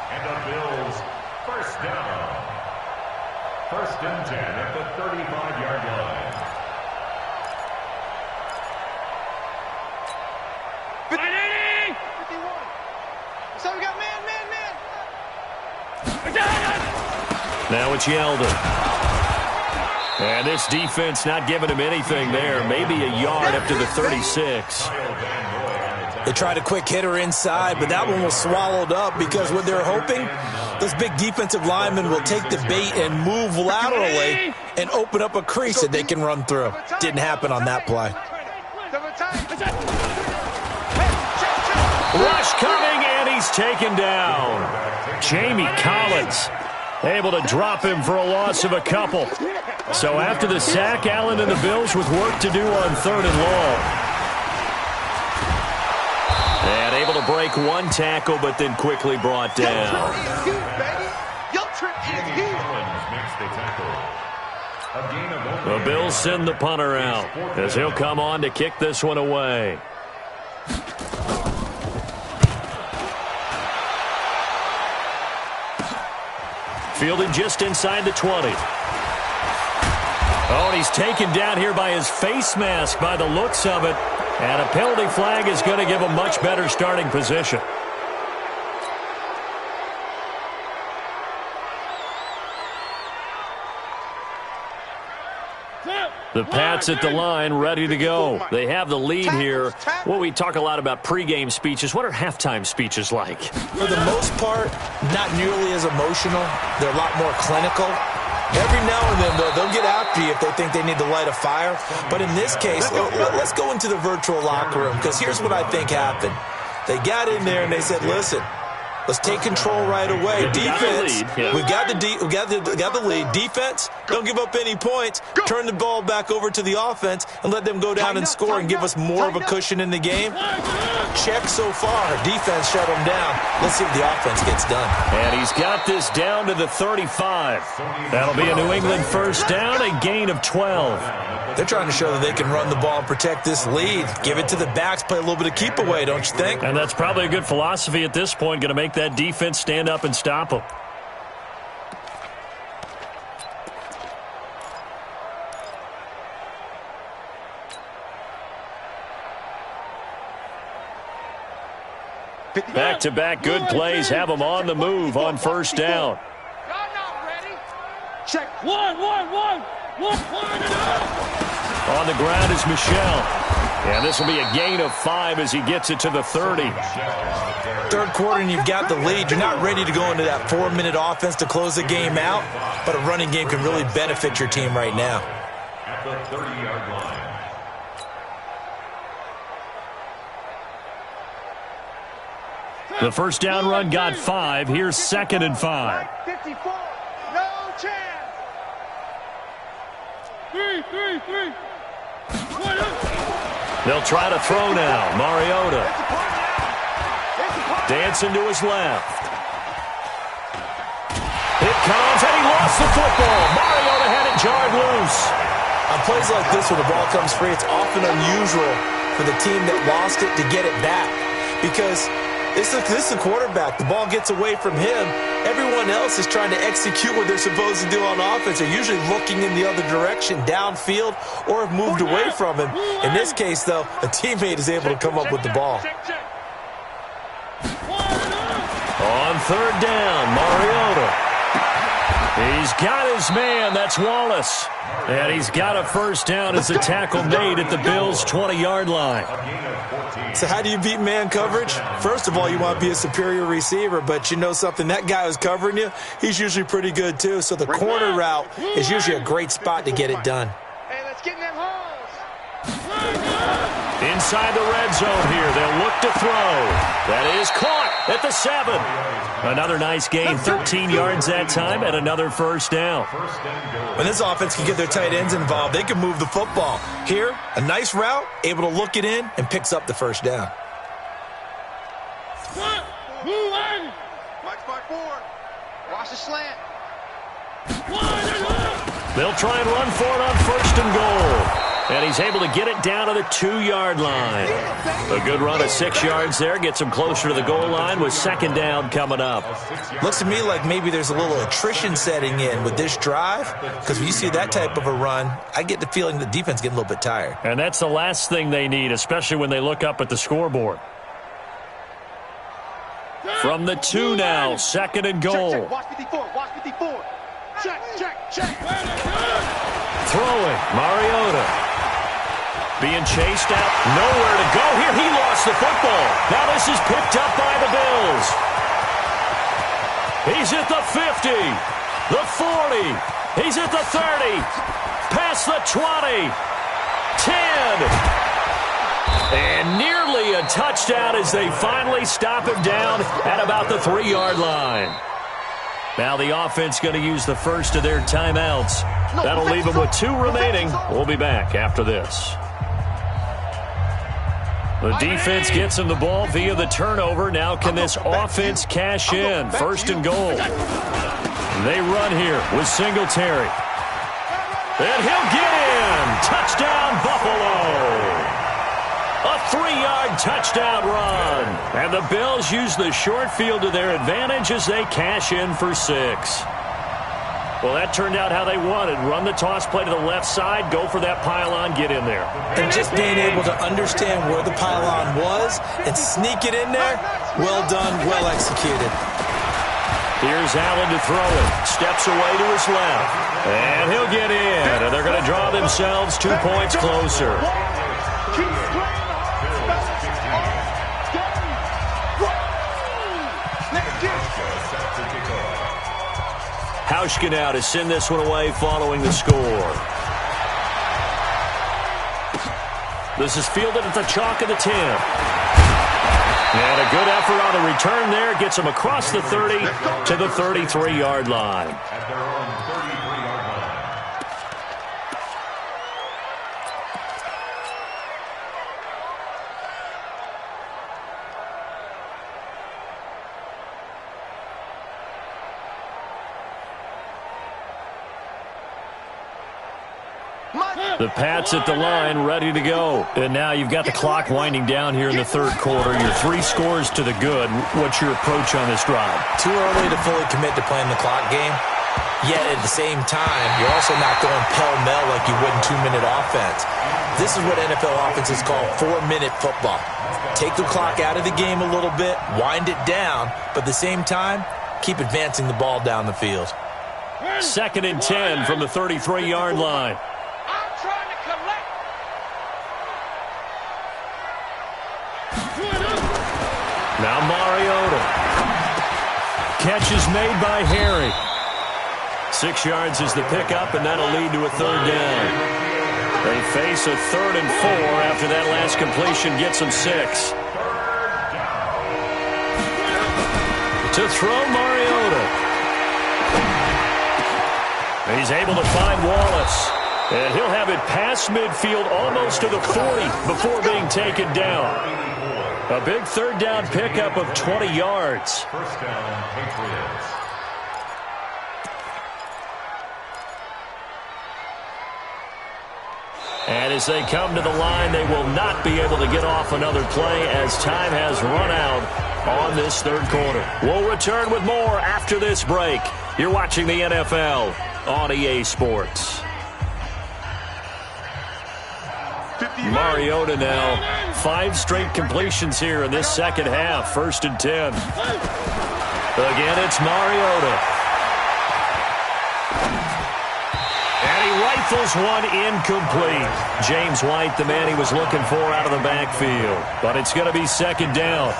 And the Bills, first down. 1st and 10 at the 35-yard line. 51. So we got man. Now it's Yeldon. And this defense not giving him anything there. Maybe a yard up to the 36. They tried a quick hitter inside, but that one was swallowed up because what they're hoping, those big defensive linemen will take the bait and move laterally and open up a crease that they can run through. Didn't happen on that play. Rush coming, and he's taken down. Jamie Collins able to drop him for a loss of a couple. So after the sack, Allen and the Bills with work to do on 3rd and long. And able to break one tackle, but then quickly brought down. The Bills send the punter out as he'll come on to kick this one away. Fielded just inside the 20. Oh, and he's taken down here by his face mask by the looks of it. And a penalty flag is going to give him much better starting position. The Pats at the line, ready to go. They have the lead here. Well, we talk a lot about pregame speeches. What are halftime speeches like? For the most part, not nearly as emotional. They're a lot more clinical. Every now and then, though, they'll get after you if they think they need to light a fire. But in this case, let's go into the virtual locker room, because here's what I think happened. They got in there and they said, listen, let's take control right away. Defense, we got the lead. Defense, don't give up any points. Turn the ball back over to the offense and let them go down and score and give us more of a cushion in the game. Check so far. Defense shut them down. Let's see if the offense gets done. And he's got this down to the 35. That'll be a New England first down, a gain of 12. They're trying to show that they can run the ball and protect this lead. Give it to the backs, play a little bit of keep away, don't you think? And that's probably a good philosophy at this point, going to make that defense stand up and stop them. Back-to-back good plays have them on the move on first down. Y'all not ready? Check. One. On the ground is Michel. And this will be a gain of 5 as he gets it to the 30. Third quarter and you've got the lead. You're not ready to go into that 4-minute offense to close the game out, but a running game can really benefit your team right now. At the 30-yard line. The first down run got 5. Here's 2nd and 5. 54. No chance. 3. They'll try to throw now. Mariota dancing to his left. It comes, and he lost the football. Mariota had it jarred loose. On plays like this where the ball comes free, it's often unusual for the team that lost it to get it back, because this is the quarterback. The ball gets away from him. Everyone else is trying to execute what they're supposed to do on offense. They're usually looking in the other direction, downfield, or have moved away from him. In this case, though, a teammate is able to come up with the ball. On third down, Mariota. He's got his man. That's Wallace. And he's got a first down as the tackle made at the Bills' 20-yard line. So how do you beat man coverage? First of all, you want to be a superior receiver, but you know something, that guy who's covering you, he's usually pretty good too. So the corner route is usually a great spot to get it done. Hey, let's get in them holes. Inside the red zone here. They'll look to throw. That is caught at the 7. Another nice gain, 13 yards that time, and another first down. When this offense can get their tight ends involved, they can move the football. Here, a nice route, able to look it in, and picks up the first down. Mike spot 4. Watch the slant. They'll try and run for it on first and goal. And he's able to get it down to the 2-yard line. A good run of 6 yards there. Gets him closer to the goal line with second down coming up. Looks to me like maybe there's a little attrition setting in with this drive, because when you see that type of a run, I get the feeling the defense getting a little bit tired. And that's the last thing they need, especially when they look up at the scoreboard. From the 2 now, second and goal. Check. Watch 54. Watch 54. Check. Throwing, Mariota. Being chased out, nowhere to go here. He lost the football. Now this is picked up by the Bills. He's at the 50, the 40. He's at the 30, past the 20, 10. And nearly a touchdown as they finally stop him down at about the 3-yard line. Now the offense going to use the first of their timeouts. That'll leave them with 2 remaining. We'll be back after this. The defense gets him the ball via the turnover. Now can this offense cash in? First and goal. They run here with Singletary. And he'll get in. Touchdown, Buffalo. A 3-yard touchdown run. And the Bills use the short field to their advantage as they cash in for 6. Well, that turned out how they wanted. Run the toss play to the left side, go for that pylon, get in there. And just being able to understand where the pylon was and sneak it in there, well done, well executed. Here's Allen to throw it. Steps away to his left. And he'll get in. And they're going to draw themselves 2 points closer. Hauschka now to send this one away following the score. This is fielded at the chalk of the 10. And a good effort on the return there. Gets him across the 30 to the 33-yard line. At their own 33-yard line. The Pats at the line, ready to go. And now you've got the clock winding down here in the third quarter. You're 3 scores to the good. What's your approach on this drive? Too early to fully commit to playing the clock game. Yet at the same time, you're also not going pell-mell like you would in 2-minute offense. This is what NFL offenses call 4-minute football. Take the clock out of the game a little bit, wind it down, but at the same time, keep advancing the ball down the field. 2nd and 10 from the 33-yard line. Now Mariota. Catch is made by Harry. 6 yards is the pickup, and that'll lead to a 3rd down. They face a 3rd and 4 after that last completion gets them 6. To throw Mariota. He's able to find Wallace. And he'll have it past midfield almost to the 40 before being taken down. A big 3rd down pickup of 20 yards. First down, Patriots. And as they come to the line, they will not be able to get off another play as time has run out on this 3rd quarter. We'll return with more after this break. You're watching the NFL on EA Sports. Mariota now, 5 straight completions here in this second half. 1st and 10. Again, it's Mariota. And he rifles one incomplete. James White, the man he was looking for out of the backfield. But it's going to be 2nd down.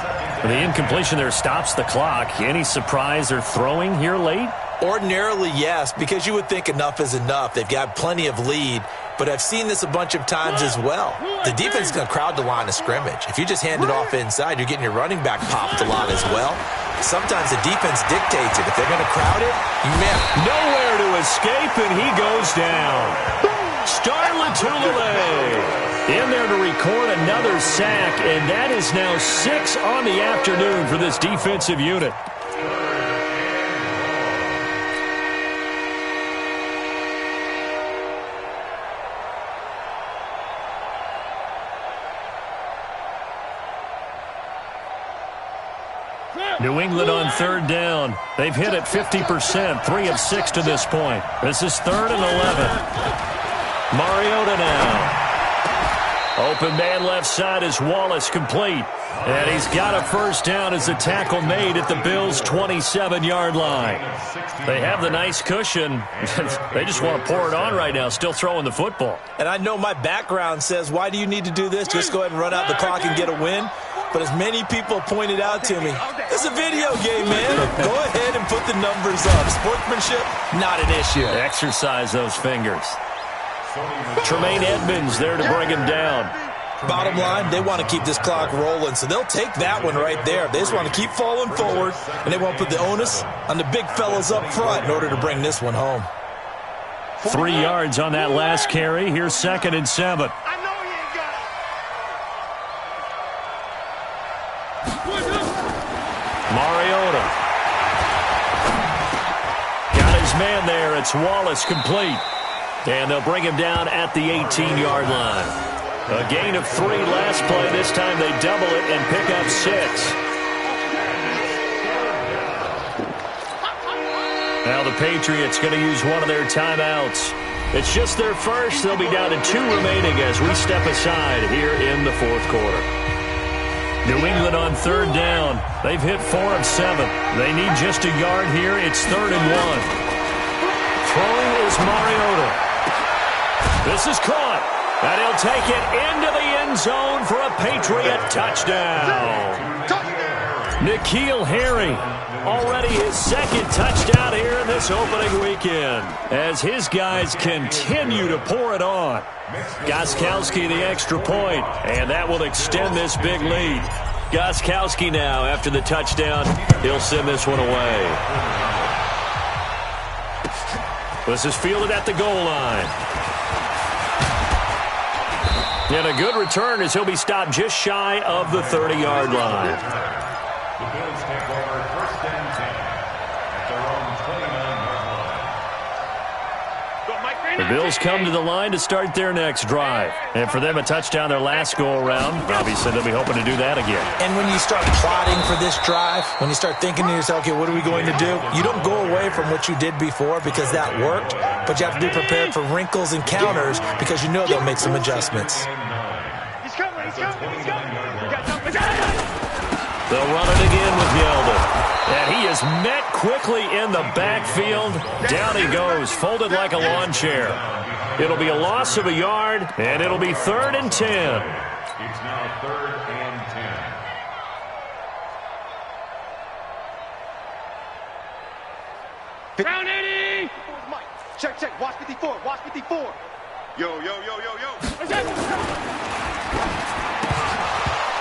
The incompletion there stops the clock. Any surprise they're throwing here late? Ordinarily, yes, because you would think enough is enough. They've got plenty of lead, but I've seen this a bunch of times as well. The defense is going to crowd the line of scrimmage. If you just hand it off inside, you're getting your running back popped a lot as well. Sometimes the defense dictates it. If they're going to crowd it, you man. Nowhere to escape, and he goes down. Star Latulippe in there to record another sack, and that is now 6 on the afternoon for this defensive unit. New England on 3rd down. They've hit it 50%, 3 of 6 to this point. This is 3rd and 11. Mariota now. Open man left side is Wallace, complete. And he's got a 1st down as the tackle made at the Bills' 27-yard line. They have the nice cushion. They just want to pour it on right now, still throwing the football. And I know my background says, why do you need to do this? Just go ahead and run out the clock and get a win. But as many people pointed out to me, it's a video game, man. Go ahead and put the numbers up. Sportsmanship, not an issue. Exercise those fingers. Tremaine Edmonds there to bring him down. Bottom line, they want to keep this clock rolling, so they'll take that one right there. They just want to keep falling forward, and they won't put the onus on the big fellas up front in order to bring this one home. 3 yards on that last carry. Here's 2nd and 7. Mariota. Got his man there. It's Wallace, complete. And they'll bring him down at the 18-yard line. A gain of 3 last play. This time they double it and pick up 6. Now the Patriots going to use one of their timeouts. It's just their first. They'll be down to 2 remaining as we step aside here in the fourth quarter. New England on 3rd down. They've hit 4 of 7. They need just a yard here. It's 3rd and 1. Throwing is Mariota. This is caught. And he'll take it into the end zone for a Patriot touchdown. N'Keal Harry, already his 2nd touchdown here in this opening weekend, as his guys continue to pour it on. Gostkowski the extra point, and that will extend this big lead. Gostkowski now, after the touchdown, he'll send this one away. This is fielded at the goal line. And a good return as he'll be stopped just shy of the 30-yard line. The Bills take over 1st and 10 at their own 29-yard line. The Bills come to the line to start their next drive. And for them, a touchdown their last go-around. Obviously, they'll be hoping to do that again. And when you start plotting for this drive, when you start thinking to yourself, okay, what are we going to do? You don't go away from what you did before because that worked, but you have to be prepared for wrinkles and counters because you know they'll make some adjustments. They'll run it again with Yeldon. And he is met quickly in the backfield. Down he goes, folded like a lawn chair. It'll be a loss of a yard, and it'll be 3rd and 10. It's now 3rd and 10. Round 80! Check, check. Watch 54. Watch 54. Yo.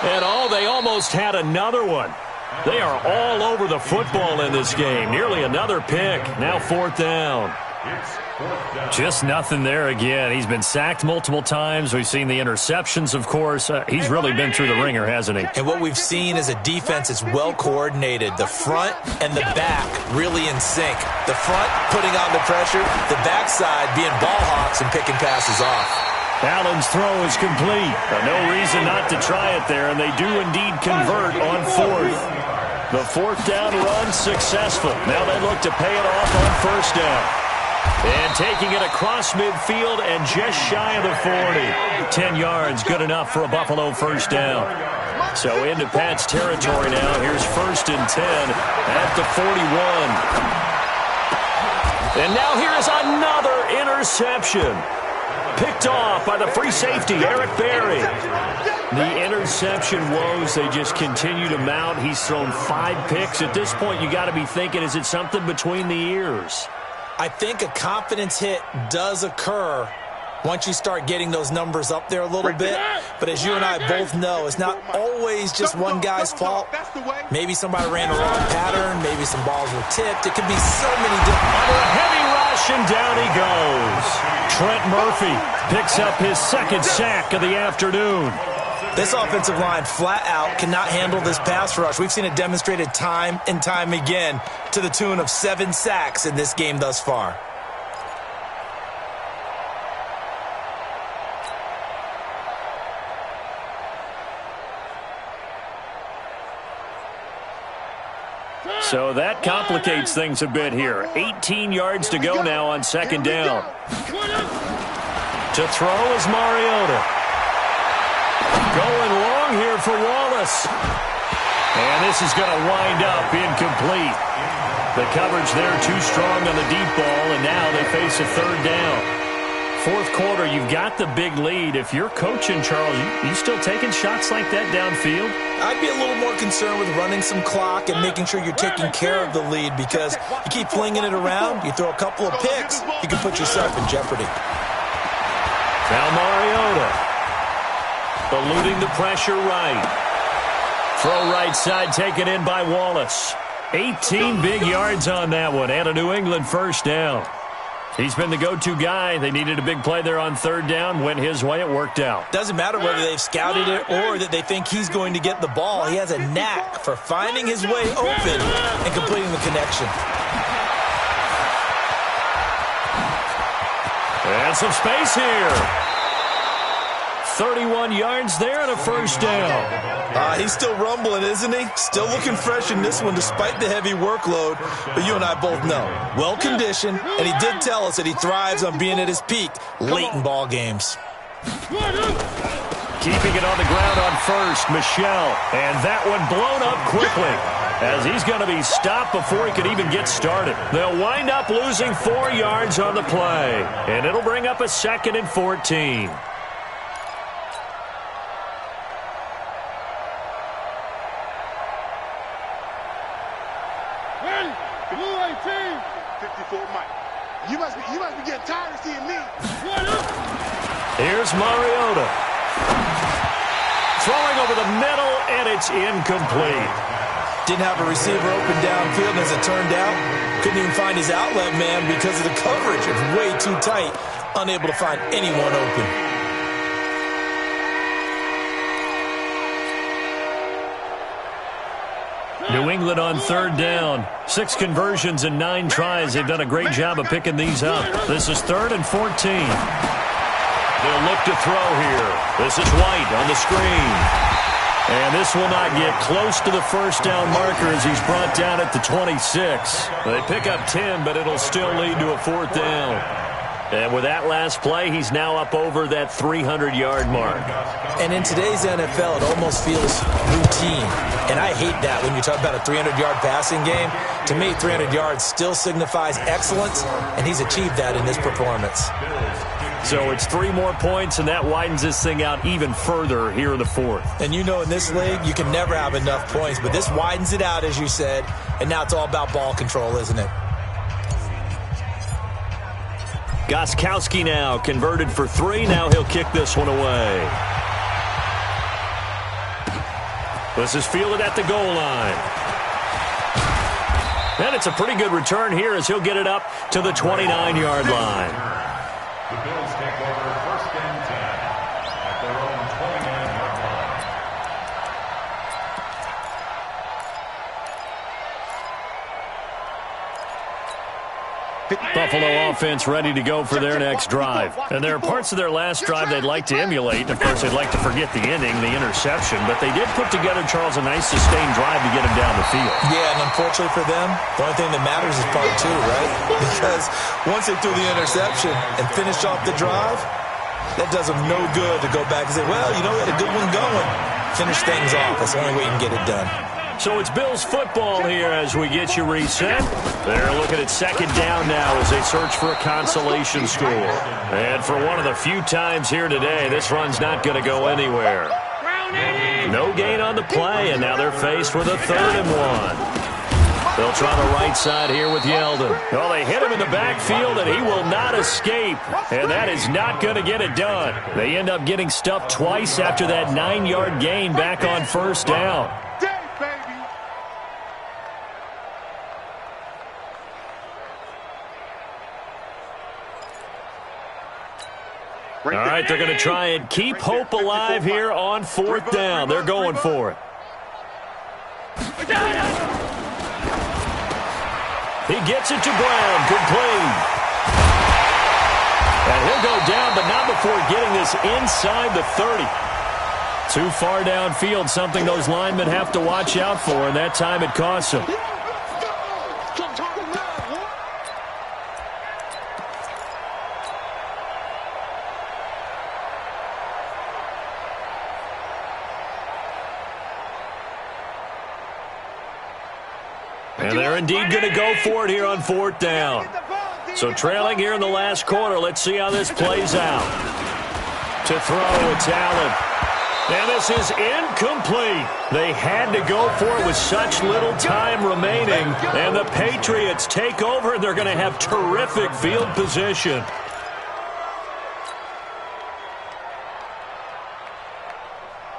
And they almost had another one. They are all over the football in this game. Nearly another pick. Now 4th down. Just nothing there again. He's been sacked multiple times. We've seen the interceptions, of course. He's really been through the ringer, hasn't he? And what we've seen is a defense that's well coordinated. The front and the back really in sync. The front putting on the pressure, the backside being ball hawks and picking passes off. Allen's throw is complete. No reason not to try it there, and they do indeed convert on 4th. The 4th down run successful. Now they look to pay it off on 1st down. And taking it across midfield and just shy of the 40. 10 yards, good enough for a Buffalo 1st down. So into Pat's territory now. Here's 1st and 10 at the 41. And now here's another interception. Picked off by the free safety, Eric Berry. The interception woes, they just continue to mount. He's thrown 5 picks. At this point, you got to be thinking, is it something between the ears? I think a confidence hit does occur once you start getting those numbers up there a little bit. But as you and I both know, it's not always just one guy's fault. Maybe somebody ran the wrong pattern. Maybe some balls were tipped. It could be so many different... Under a heavy rush, and down he goes. Trent Murphy picks up his 2nd sack of the afternoon. This offensive line flat out cannot handle this pass rush. We've seen it demonstrated time and time again to the tune of 7 sacks in this game thus far. So that complicates things a bit here. 18 yards to go now on 2nd down. To throw is Mariota. Going long here for Wallace. And this is going to wind up incomplete. The coverage there too strong on the deep ball, and now they face a 3rd down. 4th quarter, you've got the big lead. If you're coaching, Charles, you still taking shots like that downfield? I'd be a little more concerned with running some clock and making sure you're taking care of the lead, because you keep flinging it around, you throw a couple of picks, you can put yourself in jeopardy. Now Mariota, eluding the pressure right. Throw right side, taken in by Wallace. 18 big yards on that one, and a New England 1st down. He's been the go-to guy. They needed a big play there on 3rd down. Went his way. It worked out. Doesn't matter whether they've scouted it or that they think he's going to get the ball. He has a knack for finding his way open and completing the connection. And some space here. 31 yards there and a first down. He's still rumbling, isn't he? Still looking fresh in this one despite the heavy workload. But you and I both know, well-conditioned, and he did tell us that he thrives on being at his peak late in ball games. Keeping it on the ground on first, Michelle. And that one blown up quickly as he's going to be stopped before he could even get started. They'll wind up losing 4 yards on the play. And it'll bring up a 2nd and 14. Blue 18. 54 Mike. You must be getting tired of seeing me. Here's Mariota. Throwing over the middle, and it's incomplete. Didn't have a receiver open downfield, and as it turned out, couldn't even find his outlet man because of the coverage. It's way too tight. Unable to find anyone open. New England on 3rd down. 6 conversions and 9 tries. They've done a great job of picking these up. This is 3rd and 14. They'll look to throw here. This is White on the screen. And this will not get close to the first down marker as he's brought down at the 26. They pick up 10, but it'll still lead to a 4th down. And with that last play, he's now up over that 300-yard mark. And in today's NFL, it almost feels routine. And I hate that when you talk about a 300-yard passing game. To me, 300 yards still signifies excellence, and he's achieved that in this performance. So it's 3 more points, and that widens this thing out even further here in the 4th. And you know in this league, you can never have enough points, but this widens it out, as you said, and now it's all about ball control, isn't it? Gostkowski now converted for 3. Now he'll kick this one away. This is fielded at the goal line. And it's a pretty good return here as he'll get it up to the 29-yard line. The Bills take over 1st and 10 at their own 29-yard line. Buffalo offense ready to go for their next drive. And there are parts of their last drive they'd like to emulate. Of course, they'd like to forget the ending, the interception. But they did put together, Charles, a nice sustained drive to get him down the field. Yeah, and unfortunately for them, the only thing that matters is part 2, right? Because once they threw the interception and finished off the drive, that does them no good to go back and say, well, you know, we had a good one going. Finish things off. That's the only way you can get it done. So it's Bills football here as we get you reset. They're looking at 2nd down now as they search for a consolation score. And for one of the few times here today, this run's not going to go anywhere. No gain on the play, and now they're faced with a 3rd and 1. They'll try the right side here with Yeldon. Well, they hit him in the backfield, and he will not escape. And that is not going to get it done. They end up getting stuffed twice after that 9-yard gain back on 1st down. All right, they're going to try and keep hope alive here on 4th down. They're going for it. He gets it to Brown, complete. And he'll go down, but not before getting this inside the 30. Too far downfield, something those linemen have to watch out for, and that time it costs them. And they're indeed going to go for it here on 4th down. So trailing here in the last quarter, let's see how this plays out. To throw, it's Allen. And this is incomplete. They had to go for it with such little time remaining. And the Patriots take over, and they're going to have terrific field position.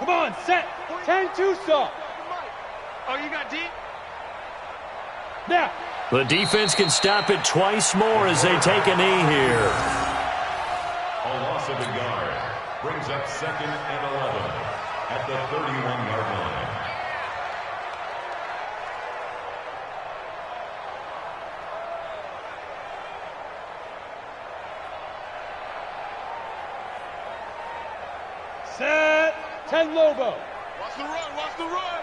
Come on, set. 10-2 stop. Oh, you got deep? Now. The defense can stop it twice more as they take a knee here. A loss of a yard brings up 2nd and 11 at the 31-yard line. Set. 10 Lobo. Watch the run, watch the run.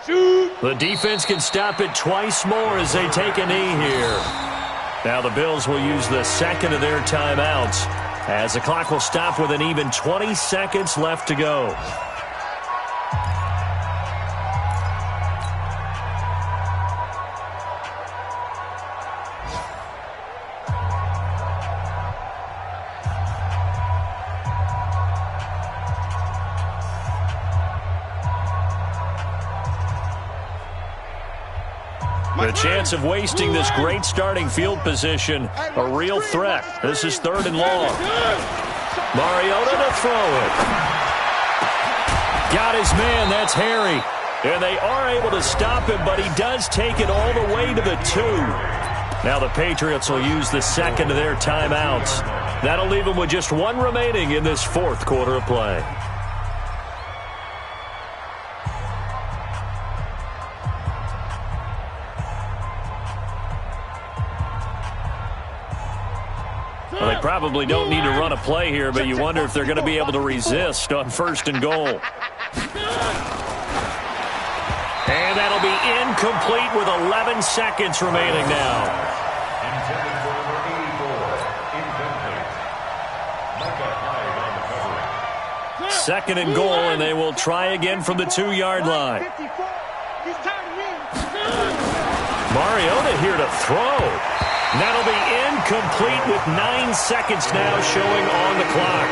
Shoot. The defense can stop it twice more as they take a knee here. Now the Bills will use the second of their timeouts as the clock will stop with an even 20 seconds left to go. The chance of wasting this great starting field position, a real threat. This is 3rd and long. Mariota to throw it. Got his man, that's Harry. And they are able to stop him, but he does take it all the way to the 2. Now the Patriots will use the second of their timeouts. That'll leave them with just 1 remaining in this 4th quarter of play. Well, they probably don't need to run a play here, but you wonder if they're going to be able to resist on 1st and goal. And that'll be incomplete with 11 seconds remaining now. Intended for number 84. Incomplete. 2nd and goal, and they will try again from the 2-yard line. Mariota here to throw. That'll be incomplete with 9 seconds now showing on the clock.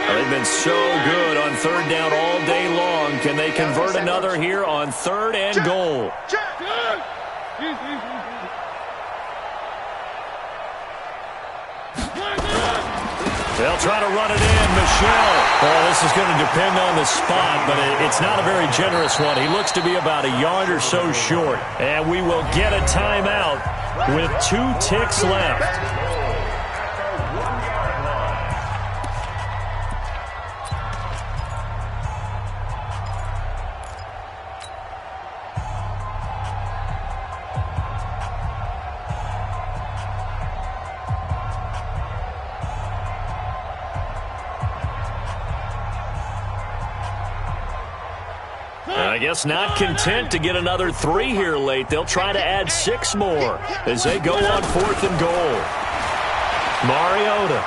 They've been so good on 3rd down all day long. Can they convert another here on 3rd and goal? They'll try to run it in. Michelle. Well, this is going to depend on the spot, but it's not a very generous one. He looks to be about a yard or so short. And we will get a timeout with 2 ticks left. I guess not content to get another 3 here late. They'll try to add 6 more as they go on 4th and goal. Mariota.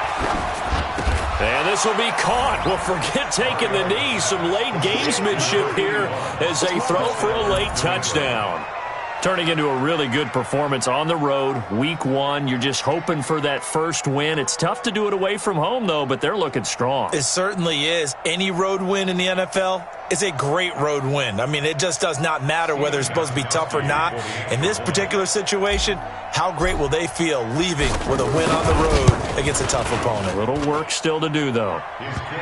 And this will be caught. Well, forget taking the knee. Some late gamesmanship here as they throw for a late touchdown. Turning into a really good performance on the road, week 1. You're just hoping for that first win. It's tough to do it away from home, though, but they're looking strong. It certainly is. Any road win in the NFL is a great road win. I mean, it just does not matter whether it's supposed to be tough or not. In this particular situation, how great will they feel leaving with a win on the road against a tough opponent? A little work still to do, though.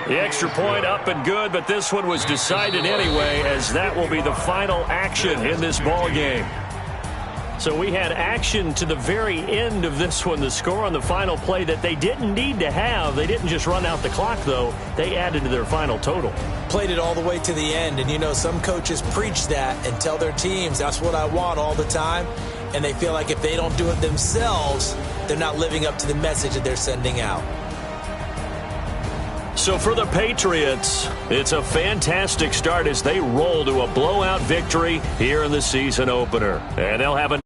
The extra point up and good, but this one was decided anyway, as that will be the final action in this ball game. So we had action to the very end of this one, the score on the final play that they didn't need to have. They didn't just run out the clock, though. They added to their final total. Played it all the way to the end, and you know some coaches preach that and tell their teams, that's what I want all the time, and they feel like if they don't do it themselves, they're not living up to the message that they're sending out. So for the Patriots, it's a fantastic start as they roll to a blowout victory here in the season opener. And they'll have a